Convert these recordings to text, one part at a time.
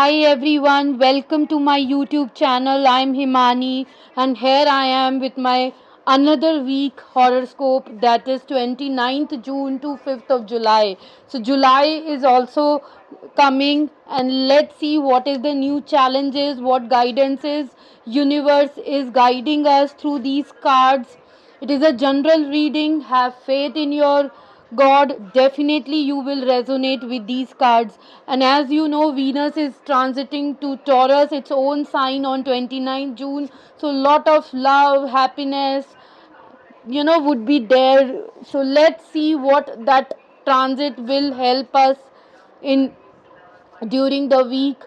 Hi everyone, welcome to my YouTube channel. I'm Himani and here I am with my another week horoscope, that is 29th June to 5th of July. So July is also coming and let's see what is the new challenges, what guidances universe is guiding us through these cards. It is a general reading. Have faith in your God. Definitely you will resonate with these cards. And as you know, Venus is transiting to Taurus, its own sign, on 29 June. So lot of love, happiness, would be there. So let's see what that transit will help us in during the week.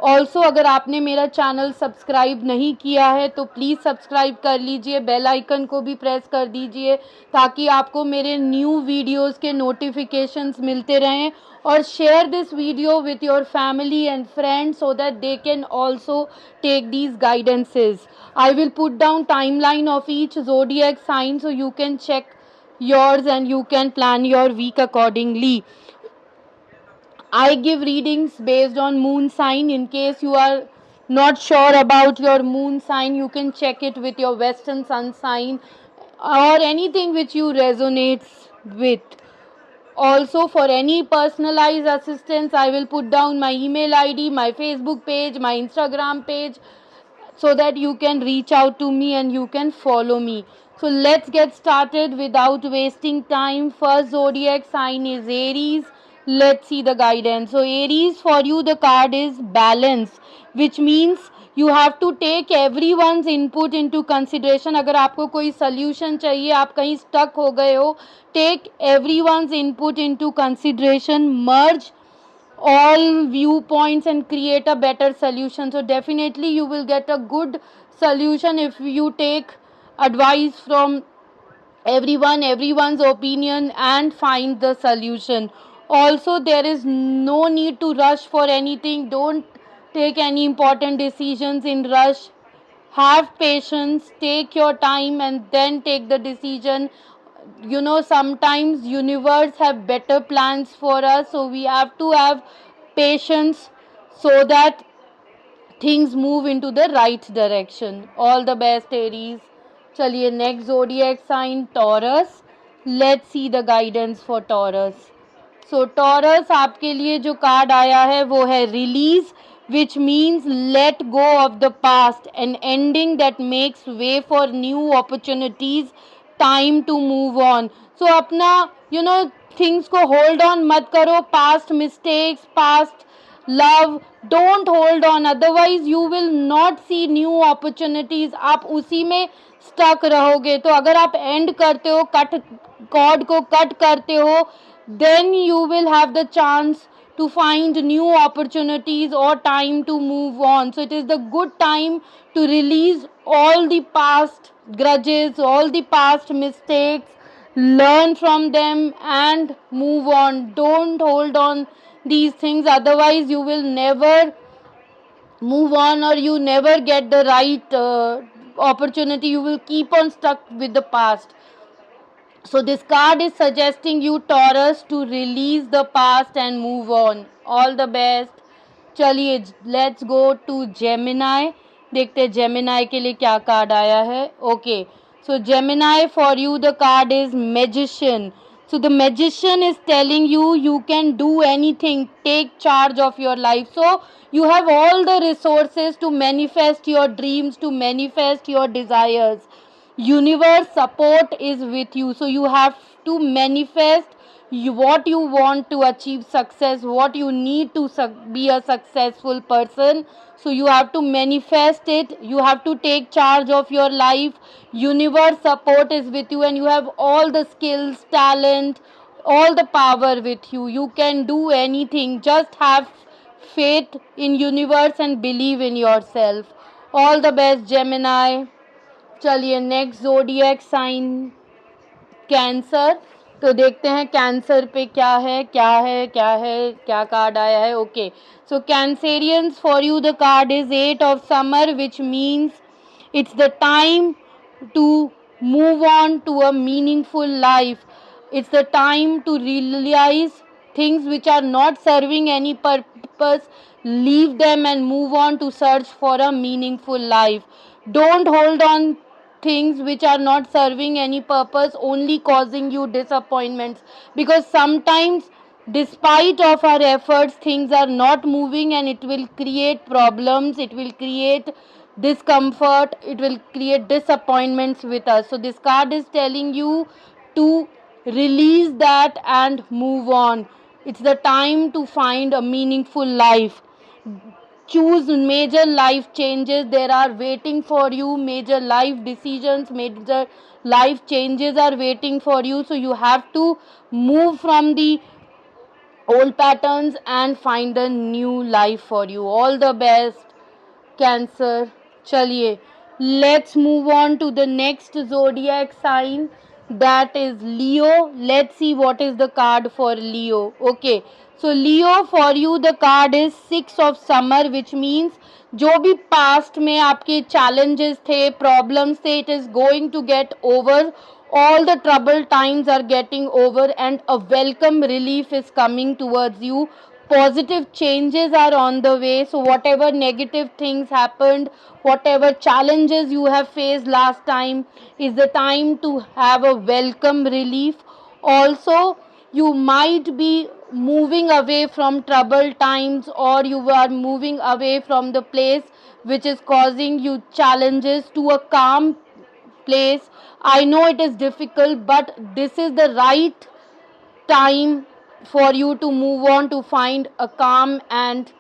Also अगर आपने मेरा channel subscribe नहीं किया है तो please subscribe कर लीजिए, bell icon को भी प्रेस कर दीजिए ताकि आपको मेरे न्यू वीडियोस के नोटिफिकेशंस मिलते रहें. और share this video with your family and friends so that they can also take these guidances. I will put down time line of each zodiac sign so you can check yours and you can plan your week accordingly. I give readings based on moon sign. In case you are not sure about your moon sign, you can check it with your western sun sign or anything which you resonates with. Also, for any personalized assistance, I will put down my email ID, my Facebook page, my Instagram page, so that you can reach out to me and you can follow me. So let's get started without wasting time. First zodiac sign is Aries. Let's see the guidance. So Aries, for you the card is balance, which means you have to take everyone's input into consideration. अगर आपको कोई solution चाहिए, आप कहीं stuck हो गए हो, take everyone's input into consideration, merge all viewpoints and create a better solution. So definitely you will get a good solution if you take advice from everyone's opinion and find the solution. Also, there is no need to rush for anything. Don't take any important decisions in rush. Have patience, take your time and then take the decision. Sometimes universe have better plans for us, so we have to have patience so that things move into the right direction. All the best, Aries. चलिए next zodiac sign Taurus. Let's see the guidance for Taurus. So Taurus, आपके लिए जो card आया है वो है release, which means let go of the past, an ending that makes way for new opportunities, time to move on. So अपना things को hold on मत करो, past mistakes, past love, don't hold on, otherwise you will not see new opportunities. आप उसी में stuck रहोगे. तो अगर आप एंड करते हो, कट कॉर्ड को कट करते हो, then you will have the chance to find new opportunities or time to move on. So it is the good time to release all the past grudges, all the past mistakes, learn from them and move on. Don't hold on these things, otherwise you will never move on or you never get the right opportunity. You will keep on stuck with the past. So this card is suggesting you, Taurus, to release the past and move on. All the best. चलिए let's go to Gemini. देखते हैं Gemini के लिए क्या card आया है. Okay, so Gemini, for you the card is Magician. So the Magician is telling you can do anything, take charge of your life. So you have all the resources to manifest your dreams, to manifest your desires. Universe support is with you, so you have to manifest what you want to achieve success, what you need to be a successful person. So you have to manifest it, you have to take charge of your life. Universe support is with you and you have all the skills, talent, all the power with you. You can do anything, just have faith in universe and believe in yourself. All the best, Gemini. चलिए next जोडिएक sign cancer. तो देखते हैं cancer पे क्या है, क्या है, क्या है, क्या कार्ड आया है. Okay, so Cancerians, for you the card is 8 of summer, which means it's the time to move on to a meaningful life. It's the time to realize things which are not serving any purpose. leave them and move on to search for a meaningful life. Don't hold on things which are not serving any purpose, only causing you disappointments, because sometimes despite of our efforts things are not moving, and it will create problems, it will create discomfort, it will create disappointments with us. So this card is telling you to release that and move on. It's the time to find a meaningful life. Choose major life changes, there are waiting for you, major life decisions, major life changes are waiting for you. So you have to move from the old patterns and find a new life for you. All the best, Cancer. Chaliye, let's move on to the next zodiac sign, that is Leo. Let's see what is the card for Leo. Okay, so Leo, for you the card is 6 of Summer, which means जो भी past में आपके challenges थे, problems थे, it is going to get over. All the trouble times are getting over, and a welcome relief is coming towards you. Positive changes are on the way. So whatever negative things happened, whatever challenges you have faced last time, is the time to have a welcome relief. Also, you might be moving away from troubled times, or you are moving away from the place which is causing you challenges to a calm place. I know it is difficult, but this is the right time for you to move on, to find a calm and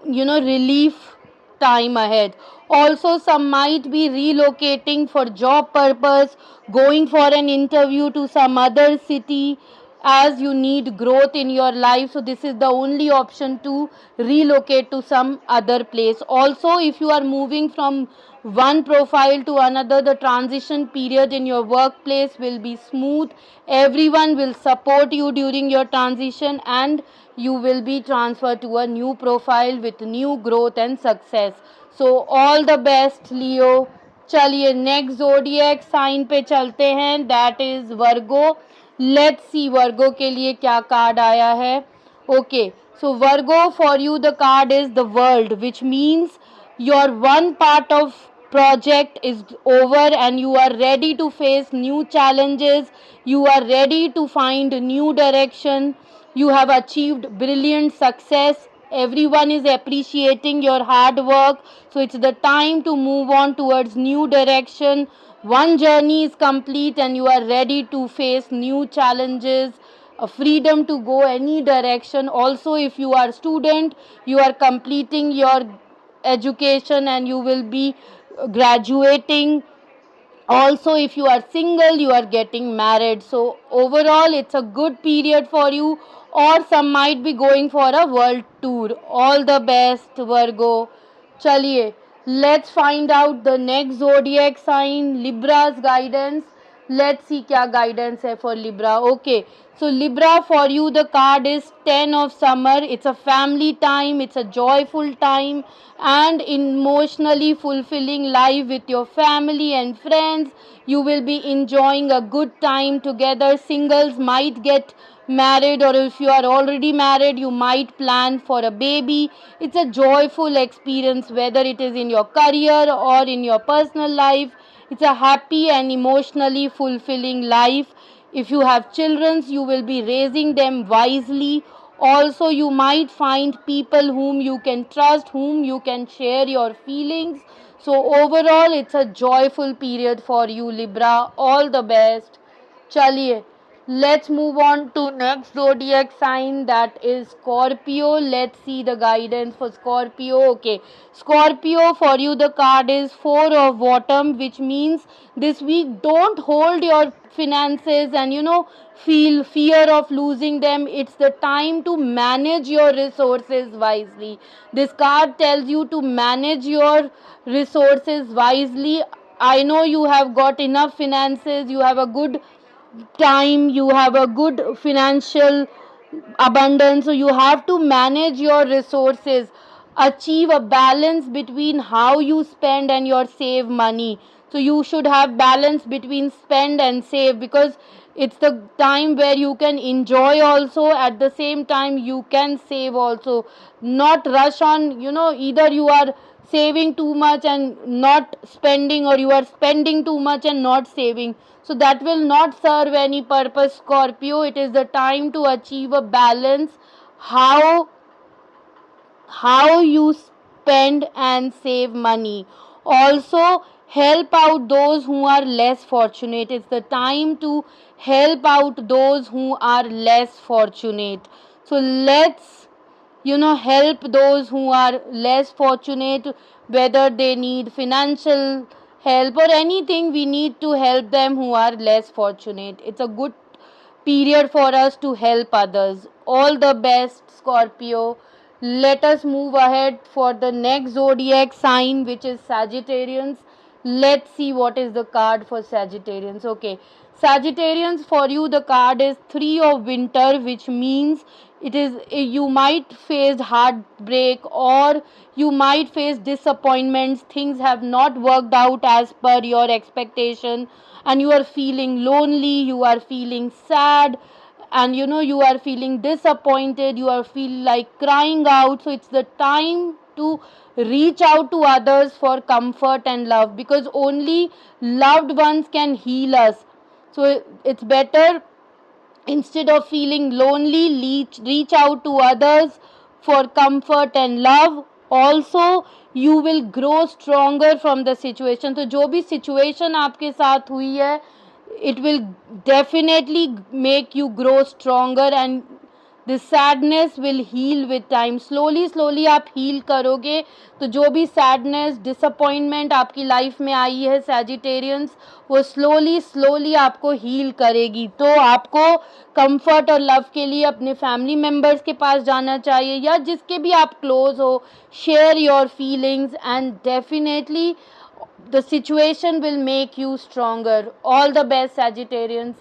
relief time ahead. Also, some might be relocating for job purpose, going for an interview to some other city, as you need growth in your life. So this is the only option to relocate to some other place. Also, if you are moving from one profile to another, the transition period in your workplace will be smooth. Everyone will support you during your transition, and you will be transferred to a new profile with new growth and success. So all the best, Leo. चलिए next zodiac sign पे चलते हैं, that is Virgo. Let's see Virgo के लिए क्या card आया है. Okay, so Virgo, for you the card is the World, which means your one part of project is over and you are ready to face new challenges, you are ready to find new direction, you have achieved brilliant success, everyone is appreciating your hard work. So it's the time to move on towards new direction. One journey is complete and you are ready to face new challenges, a freedom to go any direction. Also, if you are student, you are completing your education and you will be graduating. Also, if you are single, you are getting married. So overall it's a good period for you, or some might be going for a world tour. All the best, Virgo. Chaliye, let's find out the next zodiac sign, Libra's guidance. Let's see क्या guidance है for Libra. Okay, so Libra, for you the card is 10 of Summer. It's a family time, it's a joyful time and emotionally fulfilling life with your family and friends. You will be enjoying a good time together. Singles might get married, or if you are already married, you might plan for a baby. It's a joyful experience, whether it is in your career or in your personal life. It's a happy and emotionally fulfilling life. If you have children, you will be raising them wisely. Also, you might find people whom you can trust, whom you can share your feelings. So overall, it's a joyful period for you, Libra. All the best. Chaliye, let's move on to next zodiac sign, that is Scorpio. Let's see the guidance for Scorpio. Okay, Scorpio, for you the card is 4 of Autumn, which means this week don't hold your finances and feel fear of losing them. It's the time to manage your resources wisely. This card tells you to manage your resources wisely. I know you have got enough finances, you have a good time, you have a good financial abundance, so you have to manage your resources, achieve a balance between how you spend and your save money. So you should have balance between spend and save, because It's the time where you can enjoy also, at the same time you can save also. Not rush on, either you are saving too much and not spending, or you are spending too much and not saving. So that will not serve any purpose, Scorpio. It is the time to achieve a balance. How you spend and save money. Also, help out those who are less fortunate. It's the time to help out those who are less fortunate. So let's, help those who are less fortunate, whether they need financial help or anything. We need to help them who are less fortunate. It's a good period for us to help others. All the best, Scorpio. Let us move ahead for the next zodiac sign, which is Sagittarians. Let's see what is the card for Sagittarians. Okay, Sagittarians, for you the card is Three of Winter, which means it is, you might face heartbreak, or you might face disappointments. Things have not worked out as per your expectation, and you are feeling lonely, you are feeling sad, and you are feeling disappointed, you are feel like crying out. So it's the time to reach out to others for comfort and love, because only loved ones can heal us. So it's better, instead of feeling lonely, reach out to others for comfort and love. Also, you will grow stronger from the situation. तो जो भी situation आपके साथ हुई है, it will definitely make you grow stronger, and the sadness will heal with time. Slowly आप heal करोगे, तो जो भी sadness, disappointment आपकी life में आई है Sagittarians, वो slowly आपको heal करेगी. तो आपको comfort और love के लिए अपने family members के पास जाना चाहिए, या जिसके भी आप close हो. Share your feelings, and definitely the situation will make you stronger. All the best, Sagittarians.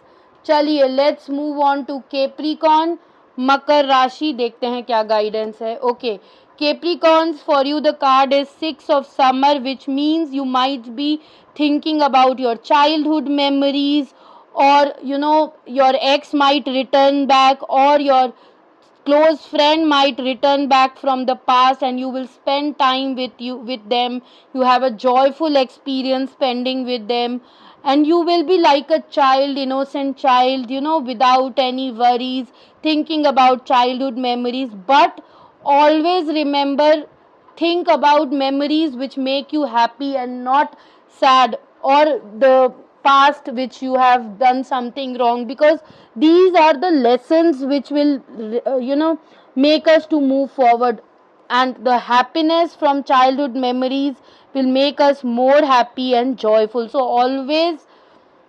चलिए, let's move on to Capricorn. मकर राशि देखते हैं क्या गाइडेंस है. Okay, Capricorns, for you the card is Six of Summer, which means you might be thinking about your childhood memories, or your ex might return back, or your close friend might return back from the past, and you will spend time with them. You have a joyful experience spending with them, and you will be like a child, innocent child, without any worries, thinking about childhood memories. But always remember, think about memories which make you happy and not sad, or the past which you have done something wrong, because these are the lessons which will make us to move forward, and the happiness from childhood memories will make us more happy and joyful. So always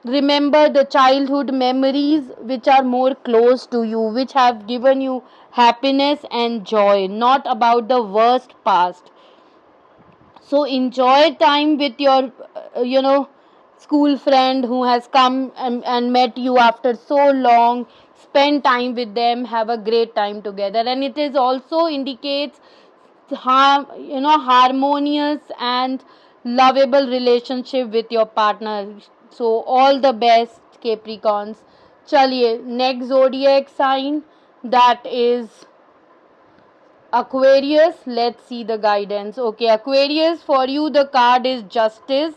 remember the childhood memories which are more close to you, which have given you happiness and joy, not about the worst past. So enjoy time with your school friend who has come and met you after so long. Spend time with them, have a great time together. And it is also indicates harmonious and lovable relationship with your partner. So all the best, Capricorns. Chaliye, next zodiac sign, that is Aquarius. Let's see the guidance. Okay, Aquarius, for you the card is Justice,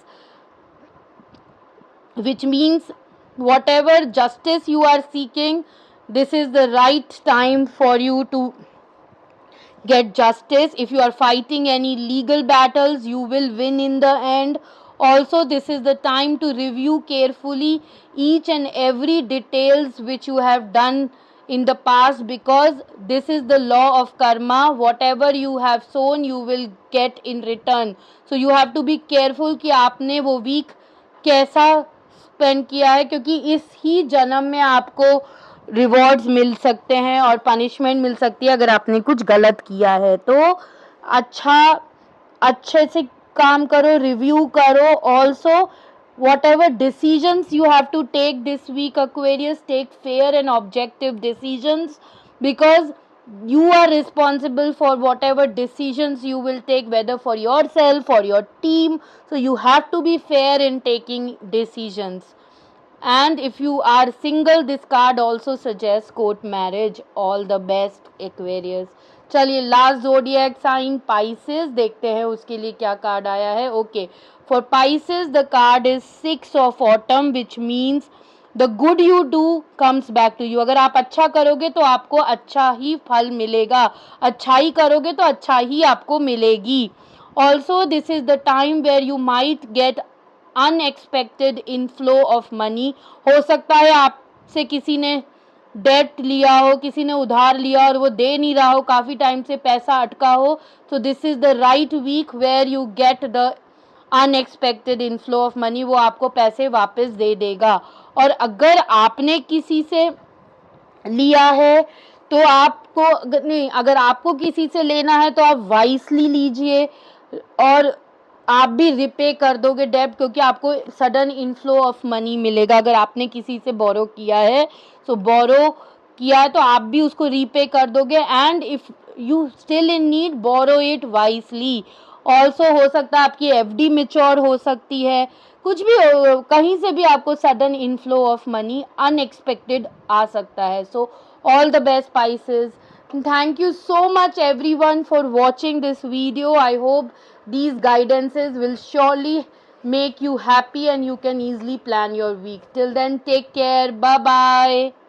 which means whatever justice you are seeking, this is the right time for you to get justice. If you are fighting any legal battles, you will win in the end. Also, this is the time to review carefully each and every details which you have done in the past, because this is the law of karma. Whatever you have sown, you will get in return. So you have to be careful कि आपने वो week कैसा spend किया है, क्योंकि इस ही जन्म में आपको रिवॉर्ड्स मिल सकते हैं और पनिशमेंट मिल सकती है अगर आपने कुछ गलत किया है. तो अच्छे से काम करो, रिव्यू करो. Also whatever decisions you have to take this week, Aquarius, take fair and objective decisions, because you are responsible for whatever decisions you will take, whether for yourself or your team. So you have to be fair in taking decisions. And if you are single, this card also suggests court marriage. All the best, Aquarius. चलिए last zodiac sign Pisces देखते हैं उसके लिए क्या card आया है. Okay, for Pisces the card is 6 of autumn which means the good you do comes back to you. अगर आप अच्छा करोगे तो आपको अच्छा ही फल मिलेगा, अच्छाई करोगे तो अच्छा ही आपको मिलेगी. Also this is the time where you might get unexpected inflow of money. हो सकता है आपसे किसी ने डेट लिया हो, किसी ने उधार लिया और वो दे नहीं रहा हो, काफ़ी टाइम से पैसा अटका हो. तो this is the right week where you get the unexpected inflow of money. वो आपको पैसे वापस दे देगा. और अगर आपने किसी से लिया है तो आपको नहीं, अगर आपको किसी से लेना है तो आप वाइसली लीजिए और आप भी रिपे कर दोगे डेब्ट, क्योंकि आपको सडन इनफ्लो ऑफ मनी मिलेगा. अगर आपने किसी से बोरो किया है, सो बोरो किया है तो आप भी उसको रीपे कर दोगे. And if you still in need, borrow it wisely. Also हो सकता है आपकी एफडी मेच्योर हो सकती है, कुछ भी हो, कहीं से भी आपको sudden inflow of money unexpected आ सकता है. सो all the best, Pisces. Thank you so much everyone for watching this video. I hope these guidances will surely make you happy and you can easily plan your week. Till then, take care. Bye bye.